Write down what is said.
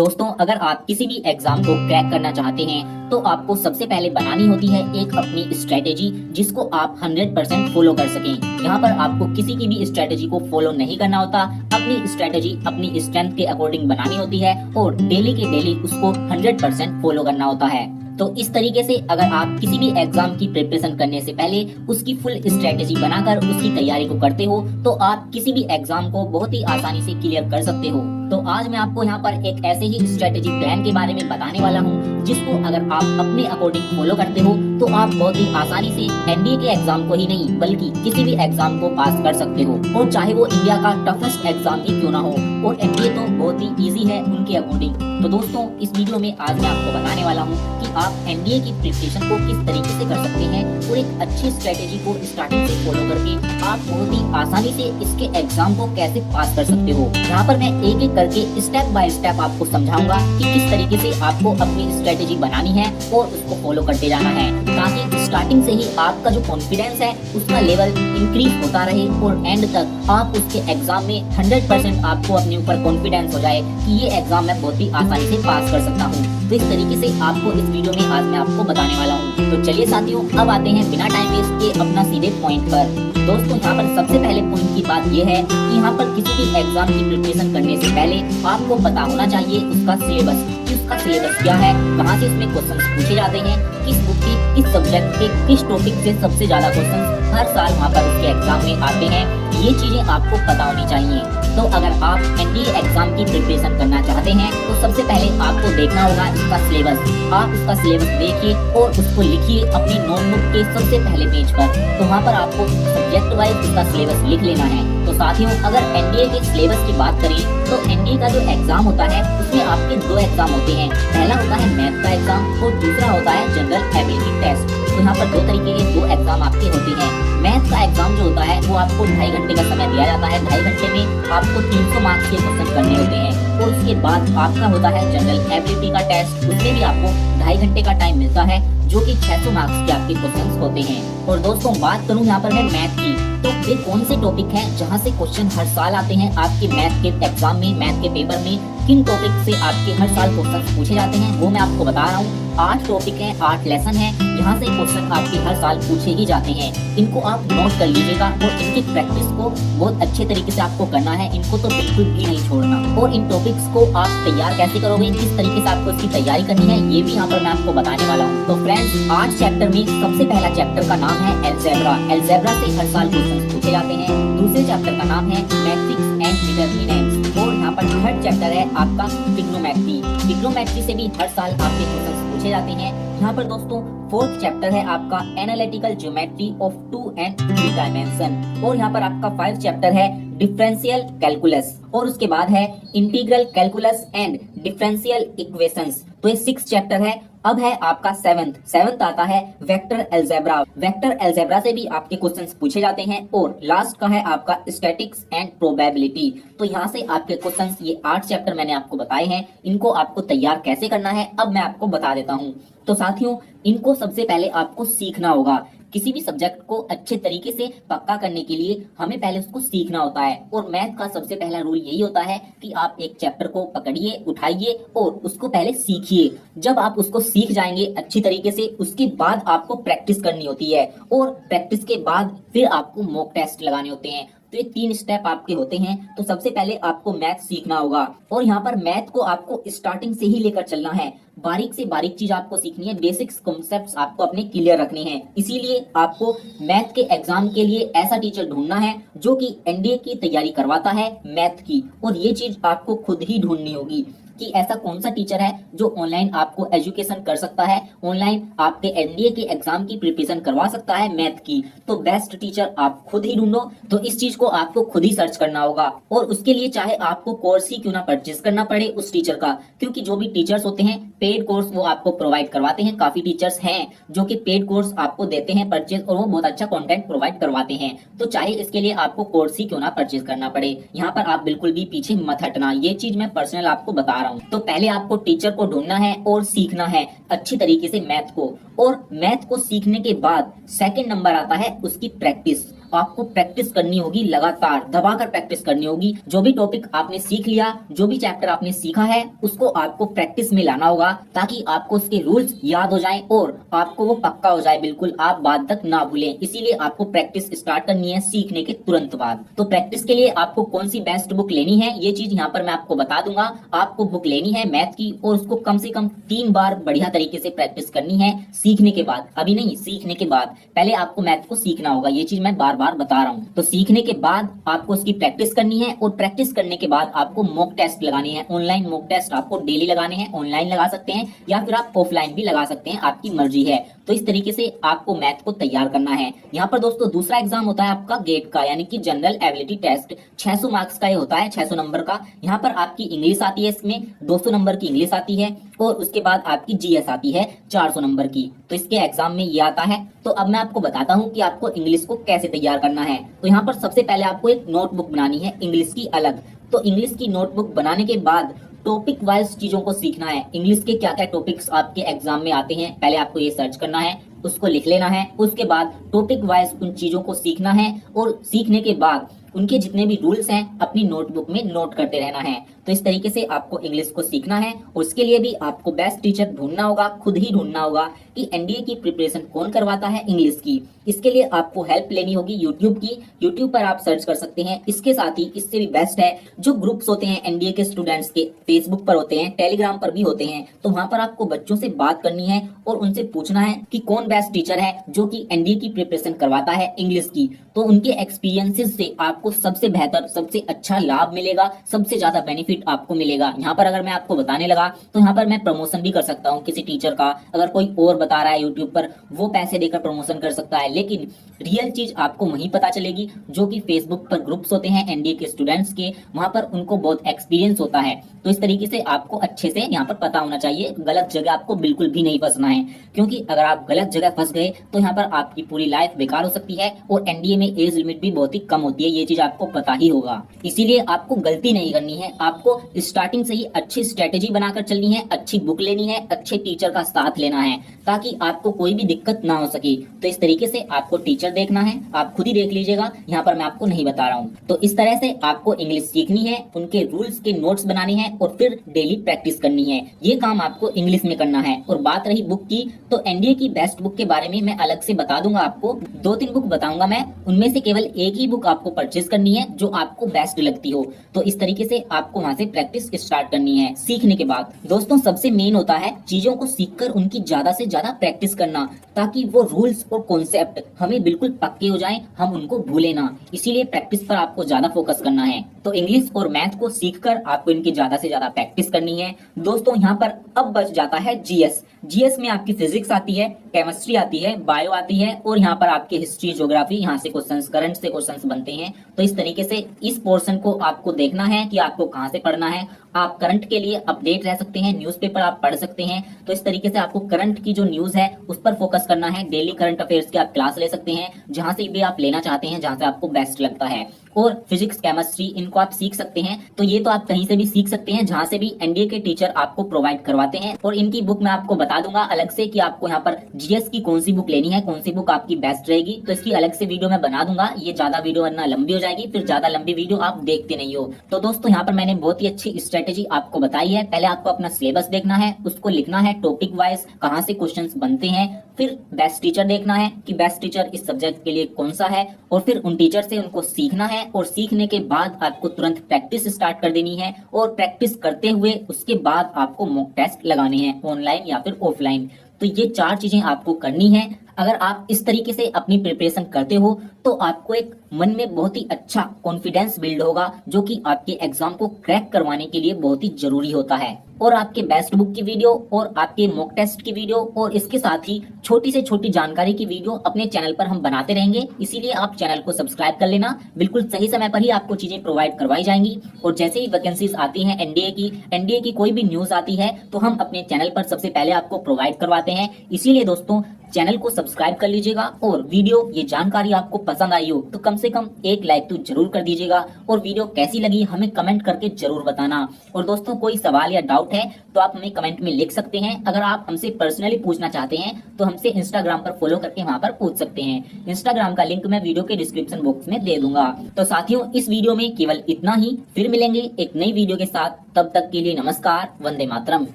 दोस्तों, अगर आप किसी भी एग्जाम को क्रैक करना चाहते हैं तो आपको सबसे पहले बनानी होती है एक अपनी स्ट्रेटेजी, जिसको आप 100% फॉलो कर सकें। यहाँ पर आपको किसी की भी स्ट्रेटेजी को फॉलो नहीं करना होता। अपनी स्ट्रेटेजी अपनी स्ट्रेंथ के अकॉर्डिंग बनानी होती है और डेली के डेली उसको 100% फॉलो करना होता है। तो इस तरीके से अगर आप किसी भी एग्जाम की प्रिपरेशन करने से पहले उसकी फुल स्ट्रेटेजी बनाकर उसकी तैयारी को करते हो तो आप किसी भी एग्जाम को बहुत ही आसानी से क्लियर कर सकते हो। तो आज मैं आपको यहाँ पर एक ऐसे ही स्ट्रेटेजी प्लान के बारे में बताने वाला हूँ, जिसको अगर आप अपने अकॉर्डिंग फॉलो करते हो तो आप बहुत ही आसानी से एनडीए के एग्जाम को ही नहीं बल्कि किसी भी एग्जाम को पास कर सकते हो, और चाहे वो इंडिया का टफेस्ट एग्जाम ही क्यों ना हो। और एनडीए तो बहुत ही इजी है उनके अकॉर्डिंग। तो दोस्तों, इस वीडियो में आज मैं आपको बताने वाला हूँ कि आप एनडीए की प्रिपरेशन को किस तरीके से कर सकते हैं और एक अच्छी स्ट्रेटेजी को स्टार्टिंग से फॉलो करके आप बहुत ही आसानी से इसके एग्जाम को कैसे पास कर सकते हो। यहाँ पर मैं एक एक करके स्टेप बाय स्टेप आपको समझाऊंगा कि किस तरीके से आपको अपनी स्ट्रेटेजी बनानी है और उसको फॉलो करते जाना है, ताकि स्टार्टिंग से ही आपका जो कॉन्फिडेंस है उसका लेवल इंक्रीज होता रहे और एंड तक आप उसके एग्जाम में 100% आपको अपने ऊपर कॉन्फिडेंस हो जाए कि ये एग्जाम मैं बहुत ही आसानी से पास कर सकता हूँ। तो इस तरीके से आपको इस वीडियो में आज मैं आपको बताने वाला हूँ। तो चलिए साथियों, अब आते हैं बिना टाइम वेस्ट किए अपना सीधे पॉइंट पर। दोस्तों, यहाँ पर सबसे पहले पॉइंट की बात यह है कि यहाँ पर किसी भी एग्जाम की प्रिपरेशन करने से पहले आपको पता होना चाहिए उसका सिलेबस, कि उसका सिलेबस क्या है, कहाँ से इसमें क्वेश्चंस पूछे जाते हैं, किस बुक की किस सब्जेक्ट के किस टॉपिक से सबसे ज्यादा क्वेश्चंस हर साल वहाँ पर उसके एग्जाम में आते हैं। ये चीजें आपको पता होनी चाहिए। तो अगर आप एनडीए एग्जाम की प्रिपरेशन करना चाहते हैं तो सबसे पहले आपको देखना होगा इसका सिलेबस। आप इसका सिलेबस देखिए और उसको लिखिए अपनी नोटबुक के सबसे पहले पेज पर। तो वहाँ पर आपको सब्जेक्ट वाइज इसका सिलेबस लिख लेना है। तो साथियों, अगर एनडीए के सिलेबस की बात करें तो एनडीए का जो एग्जाम होता है उसमें आपके दो एग्जाम होते हैं। पहला होता है मैथ का एग्जाम और दूसरा होता है जनरल एबिलिटी टेस्ट। तो यहाँ पर दो तरीके के दो एग्जाम आपके होते हैं। मैथ का एग्जाम जो होता है वो आपको 2.5 घंटे का समय दिया जाता है। 2.5 घंटे में आपको 300 मार्क्स के क्वेश्चन करने होते हैं। और उसके बाद आपका होता है जनरल एबिलिटी का टेस्ट। उसमें भी आपको 2.5 घंटे का टाइम मिलता है, जो कि 600 मार्क्स के आपके क्वेश्चंस होते हैं। और दोस्तों, बात करूं यहाँ पर है मैथ की, तो वे कौन से टॉपिक हैं जहां से क्वेश्चन हर साल आते हैं आपके मैथ के एग्जाम में, मैथ के पेपर में। किन टॉपिक से आपके हर साल क्वेश्चन पूछे जाते हैं वो मैं आपको बता रहा हूँ। 8 टॉपिक हैं, 8 लेसन हैं, यहाँ से क्वेश्चन आपके हर साल पूछे ही जाते हैं। इनको आप नोट कर लीजिएगा और इनकी प्रैक्टिस को बहुत अच्छे तरीके से आपको करना है। इनको तो बिल्कुल भी नहीं छोड़ना। और इन टॉपिक्स को आप तैयार कैसे करोगे, किस तरीके से आपको इसकी तैयारी करनी है, ये भी यहाँ पर मैं आपको बताने वाला हूँ। तो फ्रेंड्स, 8 चैप्टर में सबसे पहला चैप्टर का नाम है अलजेब्रा। अलजेब्रा से हर साल क्वेश्चन पूछे जाते हैं। दूसरे चैप्टर का नाम है मैट्रिक्स एंड डिटरमिनेंट्स। और यहाँ पर थर्ड चैप्टर है आपका ट्रिग्नोमेट्री। ट्रिग्नोमेट्री से भी हर साल आपके क्वेश्चन पूछे जाते हैं। यहाँ पर दोस्तों फोर्थ चैप्टर है आपका analytical geometry of 2 and 3 dimension. और यहाँ पर आपका 5th चैप्टर है डिफरेंशियल कैलकुलस। और उसके बाद है integral calculus and differential equations. तो ये 6th चैप्टर है। अब है आपका 7th आता है वेक्टर अलजेब्रा। वेक्टर अलजेब्रा से भी आपके क्वेश्चंस पूछे जाते हैं। और लास्ट का है आपका स्टैटिक्स एंड प्रोबेबिलिटी। तो यहाँ से आपके क्वेश्चंस, ये 8 चैप्टर मैंने आपको बताए हैं, इनको आपको तैयार कैसे करना है अब मैं आपको बता देता हूँ। तो साथियों, इनको सबसे पहले आपको सीखना होगा। किसी भी सब्जेक्ट को अच्छे तरीके से पक्का करने के लिए हमें पहले उसको सीखना होता है। और मैथ का सबसे पहला रूल यही होता है कि आप एक चैप्टर को पकड़िए, उठाइए और उसको पहले सीखिए। जब आप उसको सीख जाएंगे अच्छी तरीके से, उसके बाद आपको प्रैक्टिस करनी होती है। और प्रैक्टिस के बाद फिर आपको मॉक टेस्ट लगाने होते हैं। तो ये 3 स्टेप आपके होते हैं। तो सबसे पहले आपको मैथ सीखना होगा। और यहाँ पर मैथ को आपको स्टार्टिंग से ही लेकर चलना है। बारीक से बारीक चीज आपको सीखनी है। बेसिक्स कॉन्सेप्ट्स आपको अपने क्लियर रखने हैं। इसीलिए आपको मैथ के एग्जाम के लिए ऐसा टीचर ढूंढना है जो कि एनडीए की तैयारी करवाता है मैथ की। और ये चीज आपको खुद ही ढूंढनी होगी कि ऐसा कौन सा टीचर है जो ऑनलाइन आपको एजुकेशन कर सकता है, ऑनलाइन आपके एनडीए के एग्जाम की प्रिपरेशन करवा सकता है मैथ की। तो बेस्ट टीचर आप खुद ही ढूंढो। तो इस चीज को आपको खुद ही सर्च करना होगा। और उसके लिए चाहे आपको कोर्स ही क्यों ना परचेज करना पड़े उस टीचर का, क्योंकि जो भी टीचर्स होते हैं पेड कोर्स वो आपको प्रोवाइड करवाते हैं। काफी टीचर्स हैं जो कि पेड कोर्स आपको देते हैं परचेज, और वो बहुत अच्छा कंटेंट प्रोवाइड करवाते हैं। तो चाहे इसके लिए आपको कोर्स ही क्यों ना परचेज करना पड़े, यहाँ पर आप बिल्कुल भी पीछे मत हटना। ये चीज मैं पर्सनल आपको बता रहा हूँ। तो पहले आपको टीचर को ढूंढना है और सीखना है अच्छी तरीके से मैथ को। और मैथ को सीखने के बाद सेकंड नंबर आता है उसकी प्रैक्टिस। आपको प्रैक्टिस करनी होगी, लगातार दबाकर प्रैक्टिस करनी होगी। जो भी टॉपिक आपने सीख लिया, जो भी चैप्टर आपने सीखा है, उसको आपको प्रैक्टिस में लाना होगा ताकि आपको उसके रूल्स याद हो जाएं और आपको वो पक्का हो जाए, बिल्कुल आप बाद तक ना भूलें। इसीलिए आपको प्रैक्टिस स्टार्ट करनी है सीखने के तुरंत बाद। तो प्रैक्टिस के लिए आपको कौन सी बेस्ट बुक लेनी है, ये चीज यहाँ पर मैं आपको बता दूंगा। आपको बुक लेनी है मैथ की और उसको कम से कम 3 बार बढ़िया तरीके से प्रैक्टिस करनी है सीखने के बाद, अभी नहीं, सीखने के बाद। पहले आपको मैथ को सीखना होगा, ये चीज मैं बार बार बता रहा हूँ। तो सीखने के बाद आपको उसकी प्रैक्टिस करनी है और प्रैक्टिस करने के बाद आपको मॉक टेस्ट लगानी है। ऑनलाइन मॉक टेस्ट आपको डेली लगाने हैं, ऑनलाइन लगा सकते हैं या फिर आप ऑफलाइन भी लगा सकते हैं, आपकी मर्जी है। तो इस तरीके से आपको मैथ को तैयार करना है। यहाँ पर दोस्तों दूसरा एग्जाम होता है आपका गेट का, यानी कि जनरल एबिलिटी टेस्ट। 600 मार्क्स का ये होता है, 600 नंबर का। यहाँ पर आपकी इंग्लिश आती है, इसमें 200 नंबर की इंग्लिश आती है और उसके बाद आपकी जीएस आती है 400 नंबर की। तो इसके एग्जाम में ये आता है। तो अब मैं आपको बताता हूँ कि आपको इंग्लिश को कैसे तैयार करना है। तो यहाँ पर सबसे पहले आपको एक नोटबुक बनानी है इंग्लिश की अलग। तो इंग्लिश की नोटबुक बनाने के बाद टॉपिक वाइज चीजों को सीखना है। इंग्लिश के क्या क्या टॉपिक्स आपके एग्जाम में आते हैं, पहले आपको ये सर्च करना है, उसको लिख लेना है। उसके बाद टॉपिक वाइज उन चीजों को सीखना है और सीखने के बाद उनके जितने भी रूल्स हैं अपनी नोटबुक में नोट करते रहना है। तो इस तरीके से आपको इंग्लिश को सीखना है और उसके लिए भी आपको बेस्ट टीचर ढूंढना होगा, खुद ही ढूंढना होगा कि एनडीए की प्रिपरेशन कौन करवाता है इंग्लिश की। इसके लिए आपको हेल्प लेनी होगी यूट्यूब की। यूट्यूब पर आप सर्च कर सकते हैं। इसके साथ ही इससे भी बेस्ट है जो ग्रुप्स होते हैं एनडीए के स्टूडेंट्स के, फेसबुक पर होते हैं, टेलीग्राम पर भी होते हैं। तो वहां पर आपको बच्चों से बात करनी है और उनसे पूछना है कि कौन बेस्ट टीचर है जो कि एनडीए की प्रिपरेशन करवाता है इंग्लिश की। तो उनके एक्सपीरियंसेस से आपको सबसे बेहतर, सबसे अच्छा लाभ मिलेगा, सबसे ज्यादा बेनिफिट आपको मिलेगा। यहाँ पर अगर मैं आपको बताने लगा तो यहाँ पर मैं प्रमोशन भी कर सकता हूँ किसी टीचर का। अगर कोई और बता रहा है यूट्यूब पर, वो पैसे देकर प्रमोशन कर सकता है। लेकिन रियल चीज आपको वहीं पता चलेगी जो कि फेसबुक पर ग्रुप्स होते हैं एनडीए के स्टूडेंट्स के, वहां पर उनको बहुत एक्सपीरियंस होता है। तो इस तरीके से आपको अच्छे से यहाँ पर पता होना चाहिए। गलत जगह आपको बिल्कुल भी नहीं फंसना है, क्योंकि अगर आप गलत जगह फंस गए तो यहाँ पर आपकी पूरी लाइफ बेकार हो सकती है। और एनडीए में एज लिमिट भी बहुत ही कम होती है, ये चीज आपको पता ही होगा। इसीलिए आपको गलती नहीं करनी है, आपको स्टार्टिंग से ही अच्छी स्ट्रेटेजी बनाकर चलनी है, अच्छी बुक लेनी है, अच्छे टीचर का साथ लेना है ताकि आपको कोई भी दिक्कत ना हो सके। तो इस तरीके से आपको टीचर देखना है, आप खुद ही देख लीजिएगा, यहाँ पर मैं आपको नहीं बता रहा हूँ। तो इस तरह से आपको इंग्लिश सीखनी है, उनके रूल्स के नोट्स बनाने हैं और फिर डेली प्रैक्टिस करनी है। ये काम आपको इंग्लिश में करना है। और बात रही बुक की, तो एनडीए की बेस्ट बुक के बारे में मैं अलग से बता दूंगा आपको। 2-3 बुक बताऊंगा मैं, उनमें से केवल एक ही बुक आपको परचेज करनी है जो आपको बेस्ट लगती हो। तो इस तरीके से आपको वहां से प्रैक्टिस स्टार्ट करनी है सीखने के बाद। दोस्तों सबसे मेन होता है चीजों को सीखकर उनकी ज्यादा से ज्यादा प्रैक्टिस करना, ताकि वो रूल्स और कॉन्सेप्ट हमें बिल्कुल पक्के हो जाएं, हम उनको भूले ना। इसीलिए प्रैक्टिस पर आपको ज्यादा फोकस करना है। तो इंग्लिश और मैथ को सीखकर आपको इनकी ज्यादा से ज्यादा प्रैक्टिस करनी है। दोस्तों यहाँ पर अब बच जाता है जीएस। जीएस में आपकी फिजिक्स आती है, केमिस्ट्री आती है, बायो आती है और यहाँ पर आपके हिस्ट्री, ज्योग्राफी, यहाँ से क्वेश्चंस, करंट से क्वेश्चंस बनते हैं। तो इस तरीके से इस पोर्शन को आपको देखना है कि आपको कहाँ से पढ़ना है। आप करंट के लिए अपडेट रह सकते हैं, न्यूज़पेपर आप पढ़ सकते हैं। तो इस तरीके से आपको करंट की जो न्यूज है उस पर फोकस करना है। डेली करंट अफेयर्स की आप क्लास ले सकते हैं, जहां से भी आप लेना चाहते हैं, जहां से आपको बेस्ट लगता है। और फिजिक्स, केमिस्ट्री इनको आप सीख सकते हैं। तो ये तो आप कहीं से भी सीख सकते हैं जहां से भी एनडीए के टीचर आपको प्रोवाइड करवाते हैं। और इनकी बुक मैं आपको बता दूंगा अलग से कि आपको यहाँ पर जीएस की कौन सी बुक लेनी है, कौन सी बुक आपकी बेस्ट रहेगी। तो इसकी अलग से वीडियो मैं बना दूंगा। ये ज्यादा वीडियो वरना लंबी हो जाएगी, फिर ज्यादा लंबी वीडियो आप देखते नहीं हो। तो दोस्तों यहाँ पर मैंने बहुत ही अच्छी स्ट्रेटेजी आपको बताई है। पहले आपको अपना सिलेबस देखना है, उसको लिखना है टॉपिक वाइज, कहाँ से क्वेश्चंस बनते हैं। फिर बेस्ट टीचर देखना है कि बेस्ट टीचर इस सब्जेक्ट के लिए कौन सा है, और फिर उन टीचर से उनको सीखना है। और सीखने के बाद आपको तुरंत प्रैक्टिस स्टार्ट कर देनी है। और प्रैक्टिस करते हुए उसके बाद आपको मॉक टेस्ट लगाने हैं, ऑनलाइन या फिर ऑफलाइन। तो ये 4 चीजें आपको करनी है। अगर आप इस तरीके से अपनी प्रिपरेशन करते हो तो आपको एक मन में बहुत ही अच्छा कॉन्फिडेंस बिल्ड होगा, जो कि आपके एग्जाम को क्रैक करवाने के लिए बहुत ही जरूरी होता है। और आपके बेस्ट बुक की वीडियो और आपके मॉक टेस्ट की वीडियो और इसके साथ ही छोटी से छोटी जानकारी की वीडियो अपने चैनल पर हम बनाते रहेंगे। इसीलिए आप चैनल को सब्सक्राइब कर लेना। बिल्कुल सही समय पर ही आपको चीजें प्रोवाइड करवाई जाएंगी। और जैसे ही वैकेंसीज आती हैं एनडीए की कोई भी न्यूज आती है तो हम अपने चैनल पर सबसे पहले आपको प्रोवाइड करवाते हैं। इसीलिए दोस्तों चैनल को सब्सक्राइब कर लीजिएगा और वीडियो ये जानकारी आपको पसंद आई हो तो कम से कम एक लाइक तो जरूर कर दीजिएगा और वीडियो कैसी लगी हमें कमेंट करके जरूर बताना। और दोस्तों कोई सवाल या डाउट है तो आप हमें कमेंट में लिख सकते हैं। अगर आप हमसे पर्सनली पूछना चाहते हैं तो हमसे इंस्टाग्राम पर फॉलो करके वहां पर पूछ सकते हैं। इंस्टाग्राम का लिंक मैं वीडियो के डिस्क्रिप्शन बॉक्स में दे दूंगा। तो साथियों इस वीडियो में केवल इतना ही, फिर मिलेंगे एक नई वीडियो के साथ। तब तक के लिए नमस्कार, वंदे मातरम।